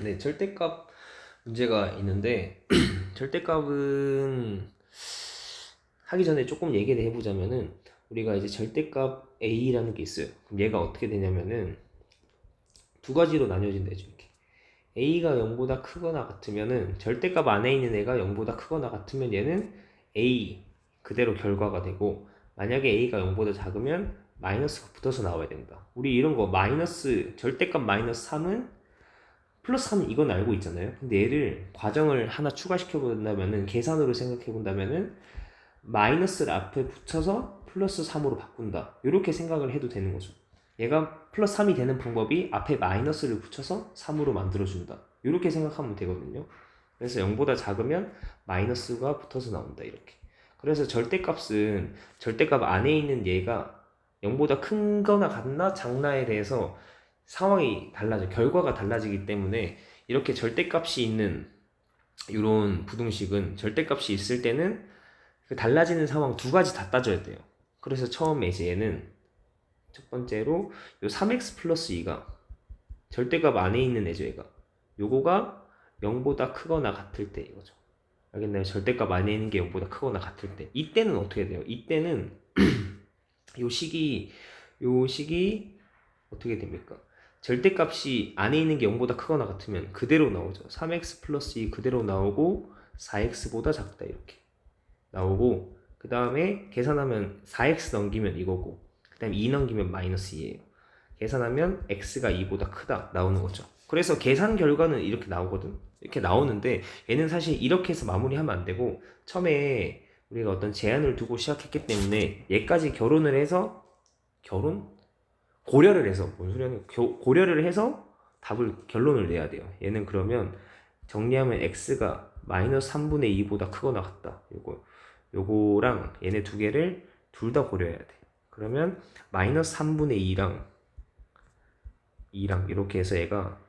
네, 절대값 문제가 있는데 절대값은 하기 전에 조금 얘기를 해보자면은 우리가 이제 절대값 A라는 게 있어요. 그럼 얘가 어떻게 되냐면은 두 가지로 나뉘어진다죠. 이렇게 A가 0보다 크거나 같으면은 절대값 안에 있는 애가 0보다 크거나 같으면 얘는 A 그대로 결과가 되고, 만약에 A가 0보다 작으면 마이너스가 붙어서 나와야 된다. 우리 이런 거 마이너스 절대값 마이너스 3은 플러스 3 이건 알고 있잖아요. 근데 얘를 과정을 하나 추가시켜 본다면은, 계산으로 생각해 본다면은 마이너스를 앞에 붙여서 플러스 3으로 바꾼다, 이렇게 생각을 해도 되는 거죠. 얘가 플러스 3이 되는 방법이 앞에 마이너스를 붙여서 3으로 만들어준다, 이렇게 생각하면 되거든요. 그래서 0보다 작으면 마이너스가 붙어서 나온다, 이렇게. 그래서 절대값은 절대값 안에 있는 얘가 0보다 큰 거나 같나 작나에 대해서 상황이 달라져, 결과가 달라지기 때문에 이렇게 절대값이 있는 이런 부등식은 절대값이 있을 때는 그 달라지는 상황 두 가지 다 따져야 돼요. 그래서 처음에 이제 얘는 첫 번째로 요 3x 플러스 2가 절대값 안에 있는 애죠, 얘가. 요거가 0보다 크거나 같을 때 이거죠. 알겠나요? 절대값 안에 있는 게 0보다 크거나 같을 때. 이때는 어떻게 돼요? 이때는 요 식이 어떻게 됩니까? 절대값이 안에 있는 게 0보다 크거나 같으면 그대로 나오죠. 3x 플러스 2 그대로 나오고 4x보다 작다, 이렇게 나오고, 그 다음에 계산하면 4x 넘기면 이거고, 그 다음에 2 넘기면 마이너스 2예요. 계산하면 x가 2보다 크다 나오는 거죠. 그래서 계산 결과는 이렇게 나오거든. 이렇게 나오는데 얘는 사실 이렇게 해서 마무리하면 안 되고, 처음에 우리가 어떤 제한을 두고 시작했기 때문에 얘까지 결혼을 해서, 고려를 해서, 뭔 소리 하냐, 고려를 해서 결론을 내야 돼요. 얘는 그러면 정리하면 x가 마이너스 3분의 2보다 크거나 같다, 요거랑 얘네 두 개를 둘 다 고려해야 돼. 그러면 마이너스 3분의 2랑 이렇게 해서 얘가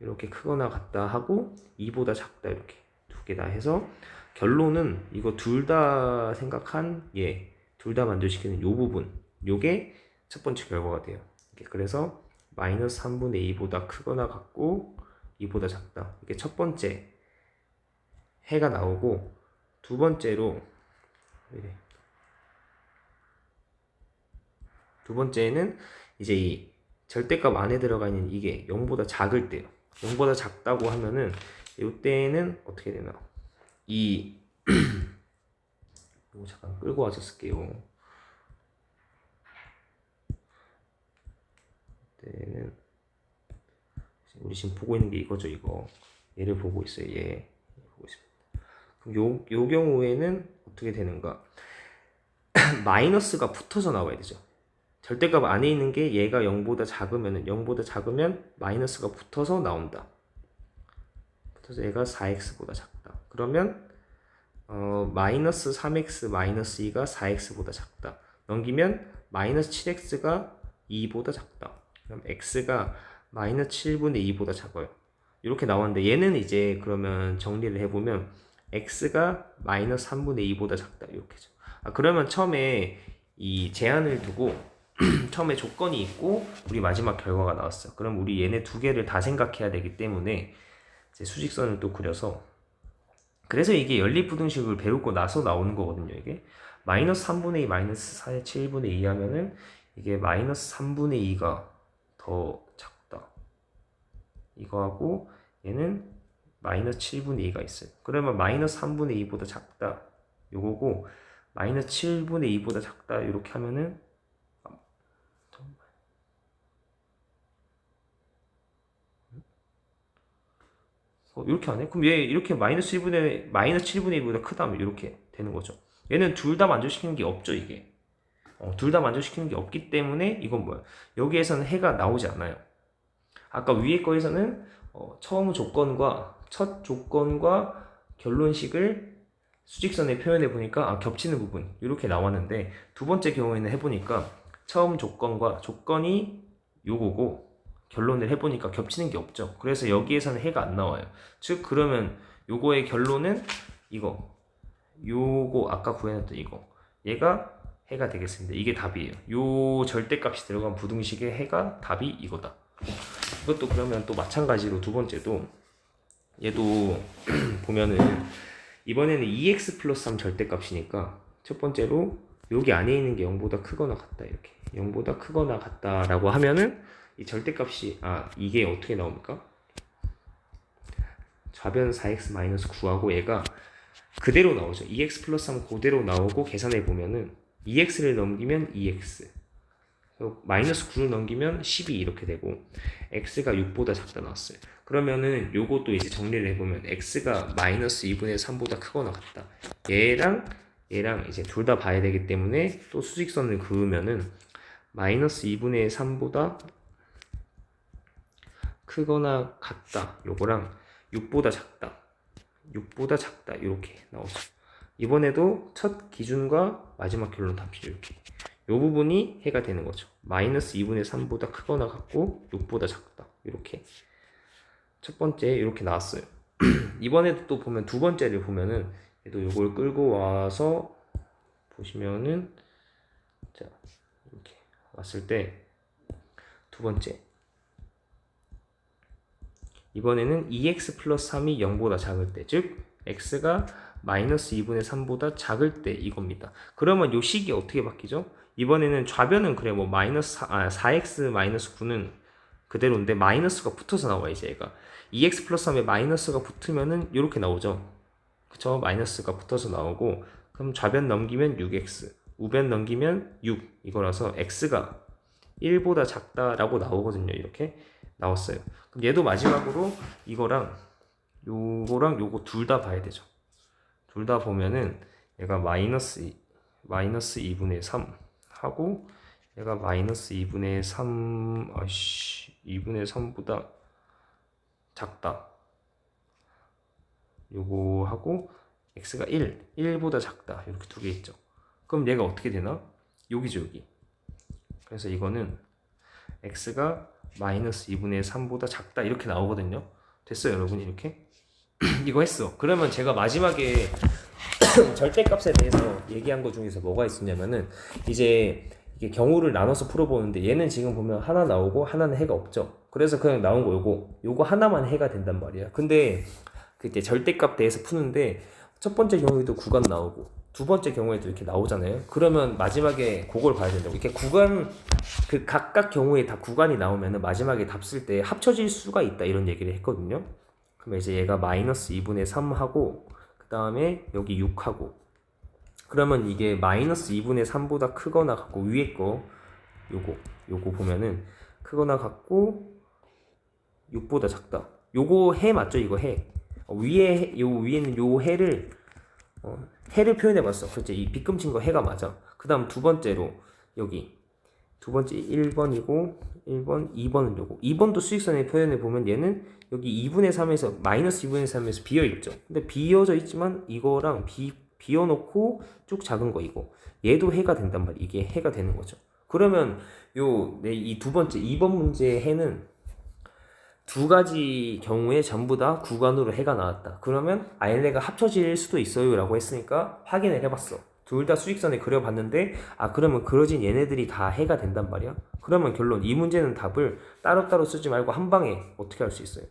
이렇게 크거나 같다 하고 2보다 작다, 이렇게 두 개 다 해서 결론은 이거 둘 다 생각한 둘 다 만족시키는 요 부분, 요게 첫 번째 결과가 돼요. 그래서 마이너스 3분의 2보다 크거나 같고 2보다 작다, 이게 첫 번째 해가 나오고, 두 번째로 두 번째는 이제 이 절대값 안에 들어가 있는 이게 0보다 작을 때요. 0보다 작다고 하면은 이때는 어떻게 되나? 이 이거 잠깐 끌고 와서 쓸게요. 이때는 우리 지금 보고 있는 게 이거죠, 이거. 얘를 보고 있어요. 얘 보고 있습니다. 그럼 요 경우에는 어떻게 되는가? 마이너스가 붙어서 나와야 되죠. 절대값 안에 있는 게 얘가 0보다 작으면 마이너스가 붙어서 나온다. 붙어서 얘가 4x보다 작다. 그러면 마이너스 3x 마이너스 2가 4x보다 작다. 넘기면 마이너스 7x가 2보다 작다. 그럼 x가 마이너스 7분의 2보다 작아요. 이렇게 나왔는데 얘는 이제 그러면 정리를 해보면 x가 마이너스 3분의 2보다 작다, 이렇게죠. 그러면 처음에 이 제한을 두고 처음에 조건이 있고 우리 마지막 결과가 나왔어요. 그럼 우리 얘네 두 개를 다 생각해야 되기 때문에 이제 수직선을 또 그려서, 그래서 이게 연립부등식을 배우고 나서 나오는 거거든요. 이게 마이너스 3분의 2 마이너스 7분의 2 하면은 이게 마이너스 3분의 2가 더 작다, 이거하고 얘는 마이너스 7분의 2가 있어요. 그러면 마이너스 3분의 2보다 작다 요거고, 마이너스 7분의 2보다 작다 이렇게 하면은 이렇게 하네? 그럼 얘 이렇게 마이너스 7분의 1보다 크다면 이렇게 되는 거죠. 얘는 둘 다 만족시키는 게 없죠, 이게. 둘 다 만족시키는 게 없기 때문에 이건 뭐야? 여기에서는 해가 나오지 않아요. 아까 위에 거에서는 첫 조건과 결론식을 수직선에 표현해 보니까 겹치는 부분 이렇게 나왔는데, 두 번째 경우에는 해보니까 처음 조건이 요거고 결론을 해보니까 겹치는 게 없죠. 그래서 여기에서는 해가 안 나와요. 즉 그러면 요거의 결론은 요거 아까 구해놨던 이거, 얘가 해가 되겠습니다. 이게 답이에요. 요 절대값이 들어간 부등식의 해가 답이 이거다. 이것도 그러면 또 마찬가지로 두 번째도 얘도 보면은 이번에는 2x 플러스 3 절대값이니까 첫 번째로 여기 안에 있는 게 0보다 크거나 같다 이렇게 0보다 크거나 같다라고 하면은 이 절대값이 이게 어떻게 나옵니까? 좌변 4x-9하고 얘가 그대로 나오죠. 2x 플러스 3 그대로 나오고 계산해 보면은 2x를 넘기면 2x 마이너스 9를 넘기면 12 이렇게 되고 x가 6보다 작다 나왔어요. 그러면은 요것도 이제 정리를 해보면 x가 마이너스 2분의 3보다 크거나 같다. 얘랑 이제 둘 다 봐야 되기 때문에 또 수직선을 그으면은 마이너스 2분의 3보다 크거나 같다. 요거랑 6보다 작다 이렇게 나오죠. 이번에도 첫 기준과 마지막 결론 답이죠. 이렇게 요 부분이 해가 되는 거죠. 마이너스 2분의 3보다 크거나 같고 6보다 작다 이렇게 첫 번째 이렇게 나왔어요. 이번에도 또 보면 두 번째를 보면은 얘도 요걸 끌고 와서 보시면은 자 이렇게 왔을 때 두 번째 이번에는 2x 플러스 3이 0보다 작을 때, 즉 x가 마이너스 2분의 3보다 작을 때 이겁니다. 그러면 요 식이 어떻게 바뀌죠? 이번에는 좌변은 그래 뭐 마이너스 4x 마이너스 9는 그대로인데 마이너스가 붙어서 나와 이제 얘가 2x 플러스 3에 마이너스가 붙으면은 이렇게 나오죠. 그쵸? 마이너스가 붙어서 나오고 그럼 좌변 넘기면 6x, 우변 넘기면 6 이거라서 x가 1보다 작다라고 나오거든요. 이렇게 나왔어요. 그럼 얘도 마지막으로 이거랑 요거 둘 다 봐야 되죠. 둘 다 보면은 얘가 마이너스 2분의 3 하고 얘가 마이너스 2분의 3 2분의 3보다 작다. 요거 하고 x가 1보다 작다. 이렇게 두 개 있죠. 그럼 얘가 어떻게 되나? 여기죠, 여기. 그래서 이거는 x가 마이너스 2분의 3보다 작다 이렇게 나오거든요. 됐어요, 여러분. 이렇게 이거 했어. 그러면 제가 마지막에 절대값에 대해서 얘기한 것 중에서 뭐가 있었냐면은 이제 이게 경우를 나눠서 풀어보는데 얘는 지금 보면 하나 나오고 하나는 해가 없죠. 그래서 그냥 나온 거 요거 하나만 해가 된단 말이야. 근데 그때 절대값 대해서 푸는데 첫 번째 경우에도 구간 나오고 두 번째 경우에도 이렇게 나오잖아요. 그러면 마지막에 그걸 봐야 된다고. 이렇게 구간 그 각각 경우에 다 구간이 나오면은 마지막에 답 쓸 때 합쳐질 수가 있다 이런 얘기를 했거든요. 그러면 이제 얘가 마이너스 2분의 3하고 그 다음에 여기 6하고 그러면 이게 마이너스 2분의 3보다 크거나 같고 위에 거 요거 보면은 크거나 같고 6보다 작다. 요거 해 맞죠? 이거 해. 위에는 요 해를 해를 표현해봤어. 그렇지? 이 빗금친 거 해가 맞아. 그 다음 두 번째로 여기 두 번째 1번이고 1번, 2번은 요거 2번도 수직선에 표현해보면 얘는 여기 2분의 3에서 마이너스 2분의 3에서 비어있죠. 근데 비어져 있지만 이거랑 비어놓고 쭉 작은 거 이거 얘도 해가 된단 말이야. 이게 해가 되는 거죠. 그러면 이 두 번째 2번 문제의 해는 두 가지 경우에 전부 다 구간으로 해가 나왔다. 그러면 얘네가 합쳐질 수도 있어요 라고 했으니까 확인을 해봤어. 둘 다 수직선에 그려봤는데 그러면 그려진 얘네들이 다 해가 된단 말이야. 그러면 결론 이 문제는 답을 따로따로 쓰지 말고 한 방에 어떻게 할 수 있어요?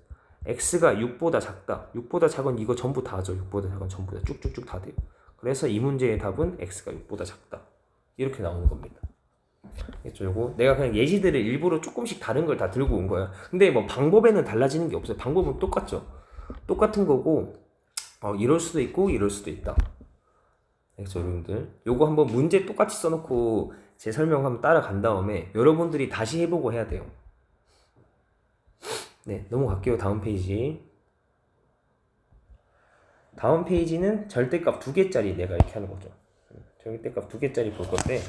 x가 6보다 작다. 6보다 작은 이거 전부 다 하죠. 6보다 작은 전부 다 쭉쭉쭉 다 돼요. 그래서 이 문제의 답은 x가 6보다 작다. 이렇게 나오는 겁니다. 그렇죠. 요거 내가 그냥 예시들을 일부러 조금씩 다른 걸 다 들고 온 거야. 근데 뭐 방법에는 달라지는 게 없어요. 방법은 똑같죠. 똑같은 거고 이럴 수도 있고 이럴 수도 있다. 그렇죠, 여러분들. 요거 한번 문제 똑같이 써놓고 제 설명 한번 따라간 다음에 여러분들이 다시 해보고 해야 돼요. 네, 넘어갈게요. 다음 페이지. 다음 페이지는 절대값 2개짜리 내가 이렇게 하는 거죠. 절대값 2개짜리 볼 건데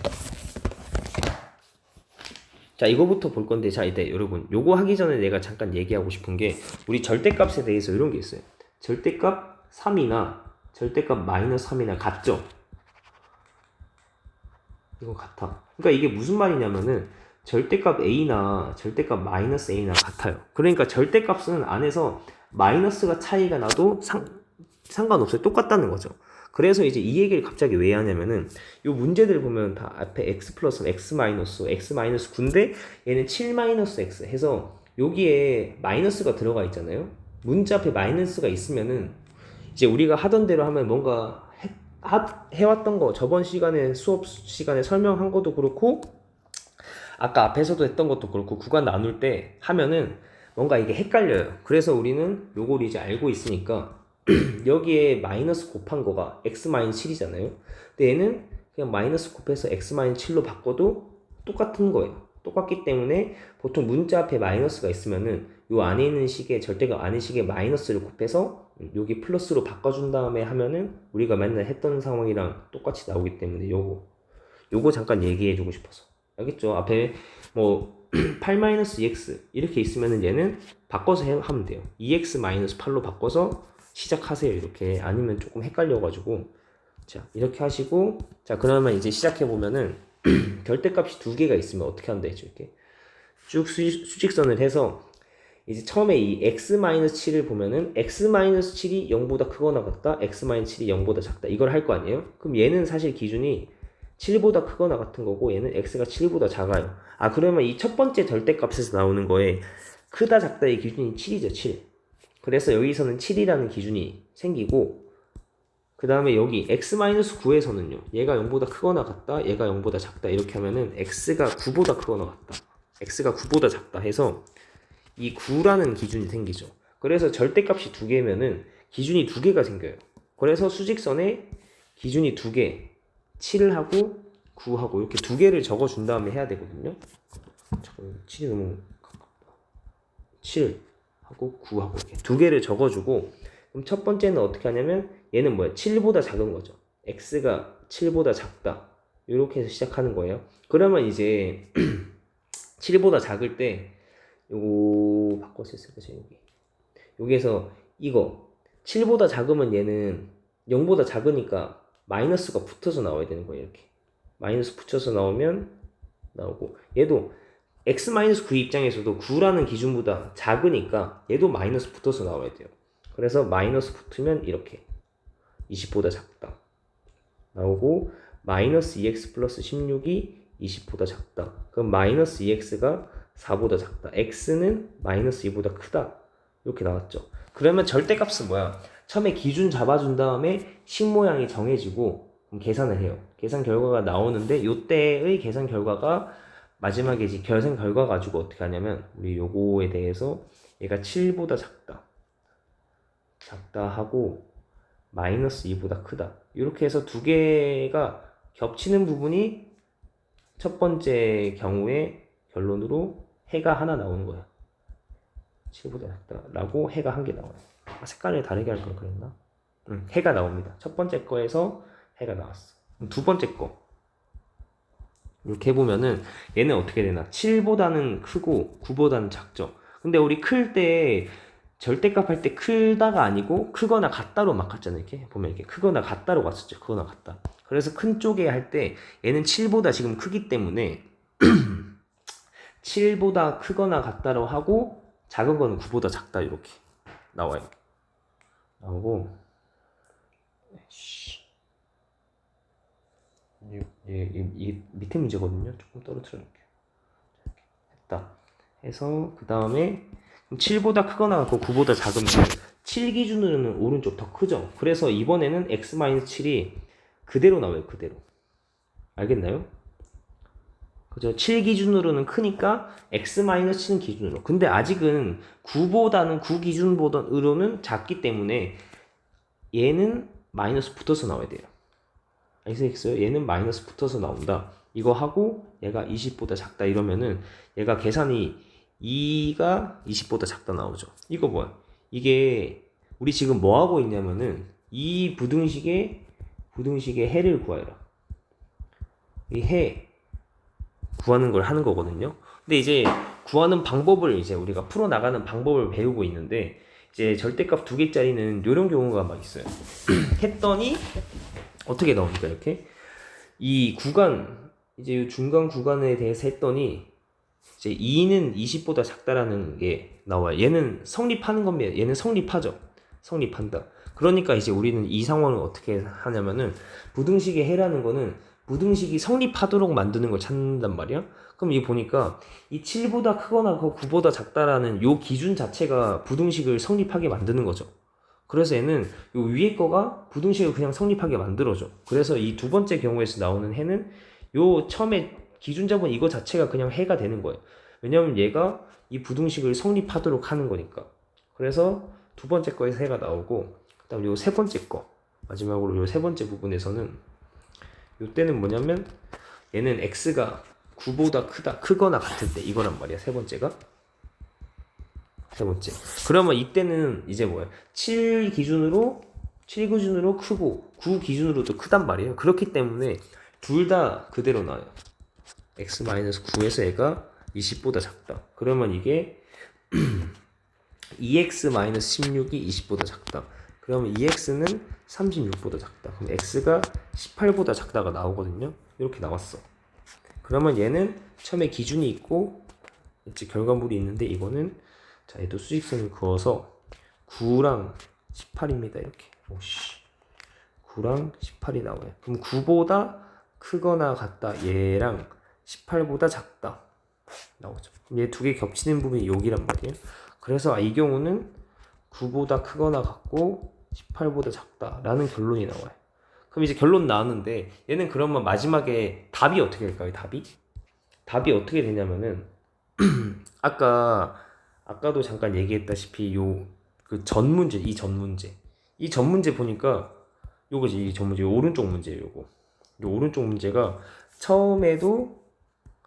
자, 이거부터 볼 건데, 자, 이제 여러분, 요거 하기 전에 내가 잠깐 얘기하고 싶은 게, 우리 절대값에 대해서 이런 게 있어요. 절대값 3이나, 절대값 마이너스 3이나 같죠? 이거 같아. 그러니까 이게 무슨 말이냐면은, 절대값 A나 절대값 마이너스 A나 같아요. 그러니까 절대값은 안에서 마이너스가 차이가 나도 상관없어요. 똑같다는 거죠. 그래서 이제 이 얘기를 갑자기 왜 하냐면은 요 문제들 보면 다 앞에 x 플러스 x 마이너스 9인데 얘는 7 마이너스 x 해서 여기에 마이너스가 들어가 있잖아요. 문자 앞에 마이너스가 있으면은 이제 우리가 하던 대로 하면 뭔가 해왔던 거 저번 시간에 수업 시간에 설명한 것도 그렇고 아까 앞에서도 했던 것도 그렇고 구간 나눌 때 하면은 뭔가 이게 헷갈려요. 그래서 우리는 요걸 이제 알고 있으니까 여기에 마이너스 곱한 거가 x-7이잖아요. 근데 얘는 그냥 마이너스 곱해서 x-7로 바꿔도 똑같은 거예요. 똑같기 때문에 보통 문자 앞에 마이너스가 있으면은 요 안에 있는 식에 절대값 안에 식에 마이너스를 곱해서 여기 플러스로 바꿔준 다음에 하면은 우리가 맨날 했던 상황이랑 똑같이 나오기 때문에 요거 잠깐 얘기해주고 싶어서. 알겠죠? 앞에 뭐 8-2x 이렇게 있으면은 얘는 바꿔서 하면 돼요. 2x-8로 바꿔서 시작하세요. 이렇게. 아니면 조금 헷갈려가지고 자 이렇게 하시고 자 그러면 이제 시작해보면은 절대값이 두 개가 있으면 어떻게 한다 했죠? 이렇게 쭉 수직선을 해서 이제 처음에 이 x-7을 보면은 x-7이 0보다 크거나 같다, x-7이 0보다 작다 이걸 할 거 아니에요? 그럼 얘는 사실 기준이 7보다 크거나 같은 거고 얘는 x가 7보다 작아요. 아 그러면 이 첫 번째 절대값에서 나오는 거에 크다 작다의 기준이 7이죠. 7. 그래서 여기서는 7이라는 기준이 생기고 그 다음에 여기 x-9에서는요 얘가 0보다 크거나 같다, 얘가 0보다 작다 이렇게 하면은 x가 9보다 크거나 같다, x가 9보다 작다 해서 이 9라는 기준이 생기죠. 그래서 절대값이 두 개면은 기준이 두 개가 생겨요. 그래서 수직선에 기준이 두 개, 7하고 9하고 이렇게 두 개를 적어준 다음에 해야 되거든요. 7이 너무 가깝다. 7하고 9하고 이렇게 두 개를 적어주고 그럼 첫 번째는 어떻게 하냐면 얘는 뭐야? 7보다 작은 거죠. x가 7보다 작다. 이렇게 해서 시작하는 거예요. 그러면 이제 7보다 작을 때 요거 바꿔 쓸 거죠. 여기에서 이거 7보다 작으면 얘는 0보다 작으니까 마이너스가 붙어서 나와야 되는 거예요. 이렇게 마이너스 붙여서 나오면 나오고 얘도 x-9 입장에서도 9라는 기준보다 작으니까 얘도 마이너스 붙어서 나와야 돼요. 그래서 마이너스 붙으면 이렇게 20보다 작다 나오고 마이너스 2x 플러스 16이 20보다 작다. 그럼 마이너스 2x가 4보다 작다. x는 마이너스 2보다 크다. 이렇게 나왔죠. 그러면 절대값은 뭐야? 처음에 기준 잡아준 다음에 식 모양이 정해지고 그럼 계산을 해요. 계산 결과가 나오는데 이때의 계산 결과가 마지막에 이제 계산 결과 가지고 어떻게 하냐면 우리 요거에 대해서 얘가 7보다 작다 하고 마이너스 2보다 크다 이렇게 해서 두 개가 겹치는 부분이 첫 번째 경우에 결론으로 해가 하나 나오는 거야. 7보다 작다라고 해가 한 개 나와요. 색깔을 다르게 할 걸 그랬나? 해가 나옵니다. 첫 번째 거에서 해가 나왔어. 두 번째 거 이렇게 해보면은 얘는 어떻게 되나? 7보다는 크고 9보다는 작죠. 근데 우리 클 때 절대값 할 때 크다가 아니고 크거나 같다로 막 갔잖아요. 이렇게 보면 이렇게 크거나 같다로 갔었죠. 크거나 같다. 그래서 큰 쪽에 할 때 얘는 7보다 지금 크기 때문에 7보다 크거나 같다로 하고 작은 거는 9보다 작다 이렇게 나와요. 나오고 이 밑에 문제거든요. 조금 떨어뜨려 놓을게요. 했다 해서 그 다음에 7보다 크거나 같고 9보다 작으면 7 기준으로는 오른쪽 더 크죠. 그래서 이번에는 x-7이 그대로 나와요. 그대로. 알겠나요? 그죠? 7 기준으로는 크니까 x-7 기준으로. 근데 아직은 9 기준으로는 작기 때문에 얘는 마이너스 붙어서 나와야 돼요. 알겠어요? 얘는 마이너스 붙어서 나온다. 이거 하고 얘가 20보다 작다 이러면은 얘가 계산이 2가 20보다 작다 나오죠. 이거 뭐야? 이게 우리 지금 뭐 하고 있냐면은 이 부등식의 해를 구하라. 이 해 구하는 걸 하는 거거든요. 근데 이제 구하는 방법을 이제 우리가 풀어 나가는 방법을 배우고 있는데 이제 절대값 두 개짜리는 이런 경우가 막 있어요. 했더니 어떻게 나옵니까? 이렇게 이 구간 이제 중간 구간에 대해서 했더니 이제 2는 20보다 작다라는 게 나와요. 얘는 성립하는 겁니다. 얘는 성립하죠. 성립한다. 그러니까 이제 우리는 이 상황을 어떻게 하냐면은 부등식의 해라는 거는 부등식이 성립하도록 만드는 걸 찾는단 말이야. 그럼 이 보니까 이 7보다 크거나 9보다 작다라는 요 기준 자체가 부등식을 성립하게 만드는 거죠. 그래서 얘는 요 위에 거가 부등식을 그냥 성립하게 만들어줘. 그래서 이 두 번째 경우에서 나오는 해는 요 처음에 기준 잡은 이거 자체가 그냥 해가 되는 거예요. 왜냐면 얘가 이 부등식을 성립하도록 하는 거니까. 그래서 두 번째 거에서 해가 나오고, 그 다음 요 세 번째 거, 마지막으로 요 세 번째 부분에서는 요 때는 뭐냐면 얘는 x가 9보다 크거나 같을 때 이거란 말이야. 세 번째. 그러면 이때는 이제 뭐야? 7 기준으로 크고 9 기준으로도 크단 말이에요. 그렇기 때문에 둘 다 그대로 나와요. x-9에서 얘가 20보다 작다. 그러면 이게 2x-16이 20보다 작다. 그러면 2x는 36보다 작다. 그럼 x가 18보다 작다가 나오거든요. 이렇게 나왔어. 그러면 얘는 처음에 기준이 있고 이제 결과물이 있는데, 이거는 자 얘도 수직선을 그어서 9랑 18입니다. 이렇게. 오씨. 9랑 18이 나와요. 그럼 9보다 크거나 같다. 얘랑 18보다 작다. 나오죠. 얘 두 개 겹치는 부분이 여기란 말이에요. 그래서 이 경우는 9보다 크거나 같고 18보다 작다라는 결론이 나와요. 그럼 이제 결론 나왔는데, 얘는 그러면 마지막에 답이 어떻게 될까요? 답이 어떻게 되냐면은 아까도 잠깐 얘기했다시피 요 그 전 문제, 이 전 문제 보니까 요거지. 이 전 문제, 요 오른쪽 문제예요. 요 오른쪽 문제가 처음에도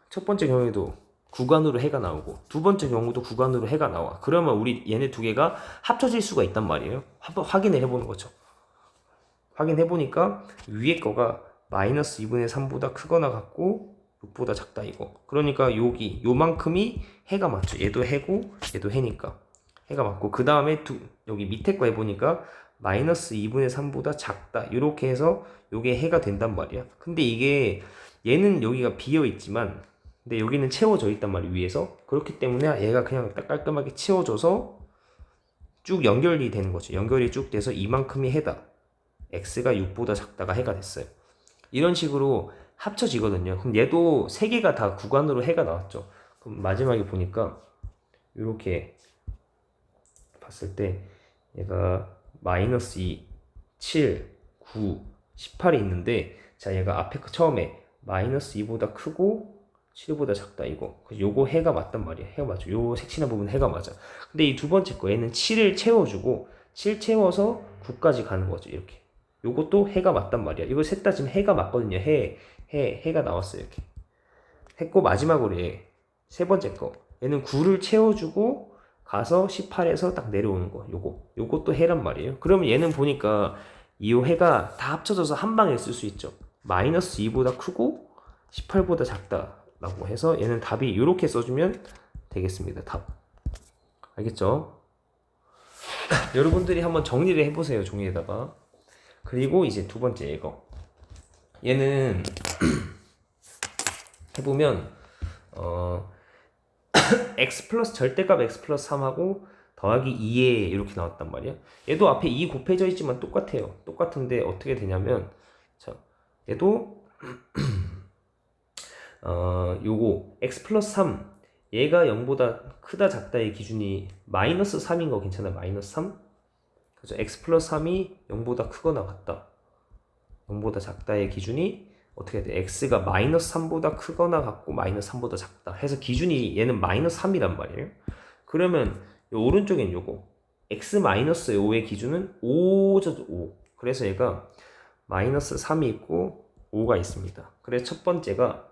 첫 번째 경우에도 구간으로 해가 나오고 두 번째 경우도 구간으로 해가 나와. 그러면 우리 얘네 두 개가 합쳐질 수가 있단 말이에요. 한번 확인을 해보는 거죠. 확인해보니까 위에 거가 마이너스 2분의 3보다 크거나 같고 6보다 작다 이거. 그러니까 여기 요만큼이 해가 맞죠. 얘도 해고 얘도 해니까 해가 맞고, 그 다음에 여기 밑에 거 해보니까 마이너스 2분의 3보다 작다 이렇게 해서 요게 해가 된단 말이야. 근데 이게 얘는 여기가 비어 있지만 근데 여기는 채워져 있단 말이야, 위에서. 그렇기 때문에 얘가 그냥 딱 깔끔하게 채워져서 쭉 연결이 되는 거죠. 연결이 쭉 돼서 이만큼이 해다. x가 6보다 작다가 해가 됐어요. 이런 식으로 합쳐지거든요. 그럼 얘도 세 개가 다 구간으로 해가 나왔죠. 그럼 마지막에 보니까 이렇게 봤을 때 얘가 마이너스 2, 7, 9, 18이 있는데, 자 얘가 앞에 거 처음에 마이너스 2보다 크고 7보다 작다 이거. 요거 해가 맞단 말이야. 해가 맞죠. 요 색칠한 부분 해가 맞아. 근데 이 두 번째 거 얘는 7을 채워주고 7 채워서 9까지 가는 거죠. 이렇게. 요것도 해가 맞단 말이야. 이거 셋 다 지금 해가 맞거든요. 해가 나왔어요. 이렇게. 했고 마지막으로 얘 세 번째 거. 얘는 9를 채워주고 가서 18에서 딱 내려오는 거. 요것도 해란 말이에요. 그러면 얘는 보니까 이 해가 다 합쳐져서 한 방에 쓸 수 있죠. 마이너스 2보다 크고 18보다 작다 라고 해서 얘는 답이 이렇게 써주면 되겠습니다. 답. 알겠죠? 여러분들이 한번 정리를 해보세요. 종이에다가. 그리고 이제 두 번째 이거. 얘는 해보면 x 플러스 절대값 x 플러스 3하고 더하기 2에 이렇게 나왔단 말이야. 얘도 앞에 2 곱해져 있지만 똑같아요. 똑같은데 어떻게 되냐면, 자 얘도 요거 x 플러스 3 얘가 0보다 크다 작다의 기준이 마이너스 3인 거 괜찮아요? 마이너스 3? 그죠? x 플러스 3이 0보다 크거나 같다, 0보다 작다의 기준이 어떻게 돼? x가 마이너스 3보다 크거나 같고 마이너스 3보다 작다 해서 기준이 얘는 마이너스 3이란 말이에요. 그러면 요 오른쪽엔 요거 x 마이너스 5의 기준은 5죠. 5. 그래서 얘가 마이너스 3이 있고 5가 있습니다. 그래서 첫 번째가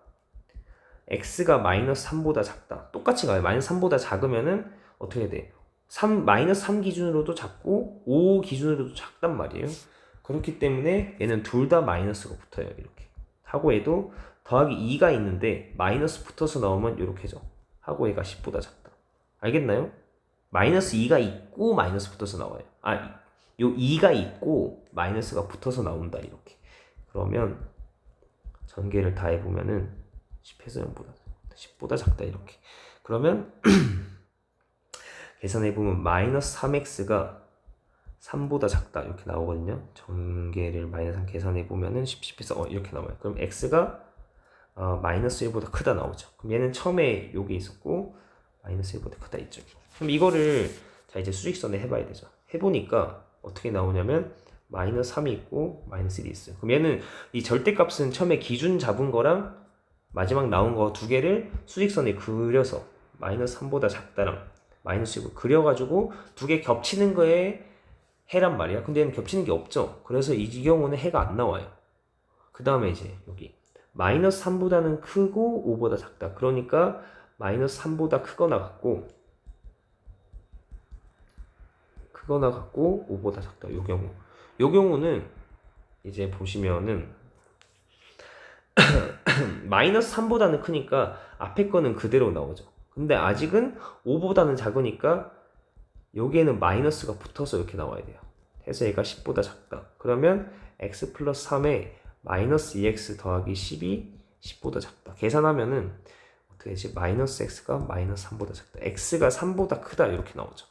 x가 마이너스 3보다 작다. 똑같이 가요. 마이너스 3보다 작으면은 어떻게 돼? 마이너스 3 기준으로도 작고 5 기준으로도 작단 말이에요. 그렇기 때문에 얘는 둘 다 마이너스가 붙어요. 이렇게. 하고 얘도 더하기 2가 있는데 마이너스 붙어서 나오면 이렇게죠. 하고 얘가 10보다 작다. 알겠나요? 마이너스 2가 있고 마이너스 붙어서 나와요. 요 2가 있고 마이너스가 붙어서 나온다. 이렇게. 그러면 전개를 다 해보면은 10에서 10보다 작다. 이렇게. 그러면 계산해보면 마이너스 3x가 3보다 작다 이렇게 나오거든요. 전개를 마이너스 3 계산해보면은 10에서 이렇게 나와요. 그럼 x가 마이너스 1보다 크다 나오죠. 그럼 얘는 처음에 요게 있었고 마이너스 1보다 크다 있죠. 그럼 이거를 자 이제 수직선에 해봐야 되죠. 해보니까 어떻게 나오냐면 마이너스 3이 있고 마이너스 1이 있어요. 그럼 얘는 이 절대값은 처음에 기준 잡은 거랑 마지막 나온 거 두 개를 수직선에 그려서 마이너스 3보다 작다랑 마이너스 1을 그려가지고 두 개 겹치는 거에 해란 말이야. 근데 얘는 겹치는 게 없죠. 그래서 이 경우는 해가 안 나와요. 그 다음에 이제 여기 마이너스 3보다는 크고 5보다 작다. 그러니까 마이너스 3보다 크거나 같고 5보다 작다. 요 경우는 이제 보시면은 마이너스 3보다는 크니까 앞에 거는 그대로 나오죠. 근데 아직은 5보다는 작으니까 여기에는 마이너스가 붙어서 이렇게 나와야 돼요. 해서 얘가 10보다 작다. 그러면 x 플러스 3에 마이너스 2x 더하기 10이 10보다 작다. 계산하면은 어떻게 되지? 마이너스 x가 마이너스 3보다 작다. x가 3보다 크다. 이렇게 나오죠.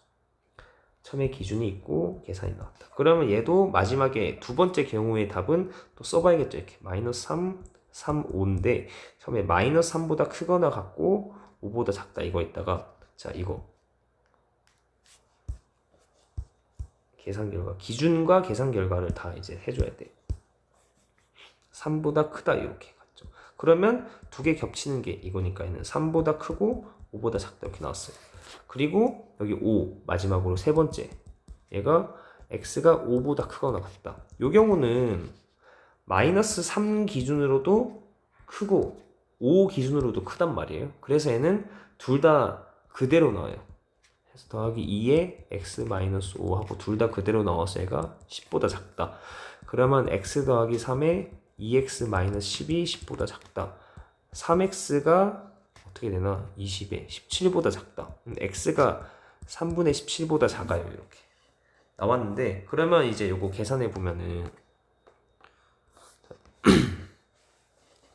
처음에 기준이 있고 계산이 나왔다. 그러면 얘도 마지막에 두 번째 경우의 답은 또 써봐야겠죠. 이렇게 마이너스 3, 5인데 처음에 마이너스 3보다 크거나 같고 5보다 작다. 이거 있다가 자 이거 계산 결과 기준과 계산 결과를 다 이제 해줘야 돼. 3보다 크다 이렇게 갔죠. 그러면 두 개 겹치는 게 이거니까 얘는 3보다 크고 5보다 작다 이렇게 나왔어요. 그리고 여기 5 마지막으로 세 번째 얘가 x가 5보다 크거나 같다. 이 경우는 마이너스 3 기준으로도 크고 5 기준으로도 크단 말이에요. 그래서 얘는 둘 다 그대로 나와요. 그래서 더하기 2에 x 마이너스 5 하고 둘 다 그대로 나와서 얘가 10보다 작다. 그러면 x 더하기 3에 2x 마이너스 10이 10보다 작다. 3x가 어떻게 되나? 20에 17보다 작다. x가 3분의 17보다 작아요. 이렇게 나왔는데 그러면 이제 요거 계산해 보면은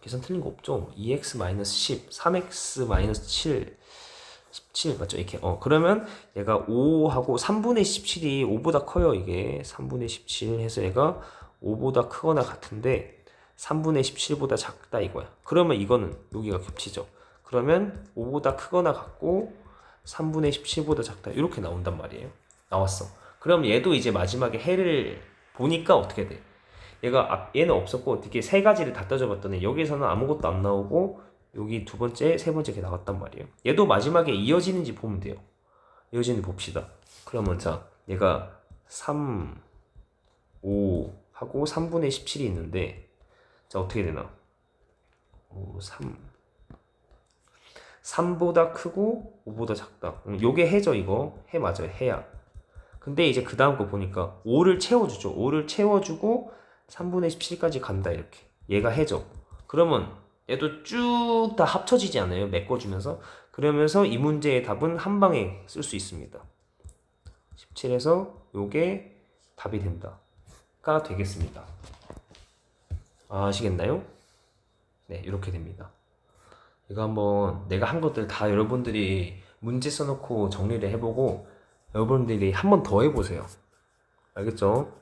계산 틀린 거 없죠? 2x 마이너스 10, 3x 마이너스 7, 17 맞죠? 이렇게 그러면 얘가 5하고 3분의 17이 5보다 커요. 이게 3분의 17 해서 얘가 5보다 크거나 같은데 3분의 17보다 작다 이거야. 그러면 이거는 여기가 겹치죠. 그러면 5보다 크거나 같고 3분의 17보다 작다 이렇게 나온단 말이에요. 나왔어. 그럼 얘도 이제 마지막에 해를 보니까 어떻게 돼? 얘는 없었고 어떻게 세 가지를 다 따져봤더니 여기에서는 아무것도 안 나오고 여기 두 번째, 세 번째 이렇게 나왔단 말이에요. 얘도 마지막에 이어지는지 보면 돼요. 이어지는지 봅시다. 그러면 자 얘가 3, 5 하고 3분의 17이 있는데 자 어떻게 되나? 3보다 크고 5보다 작다. 요게 해죠. 이거 해 맞아요. 해야. 근데 이제 그 다음 거 보니까 5를 채워주죠. 5를 채워주고 3분의 17까지 간다 이렇게. 얘가 해죠. 그러면 얘도 쭉 다 합쳐지지 않아요? 메꿔주면서. 그러면서 이 문제의 답은 한 방에 쓸 수 있습니다. 17에서 요게 답이 된다가 되겠습니다. 아시겠나요? 네, 이렇게 됩니다. 이거 한번 내가 한 것들 다 여러분들이 문제 써놓고 정리를 해보고 여러분들이 한 번 더 해보세요. 알겠죠?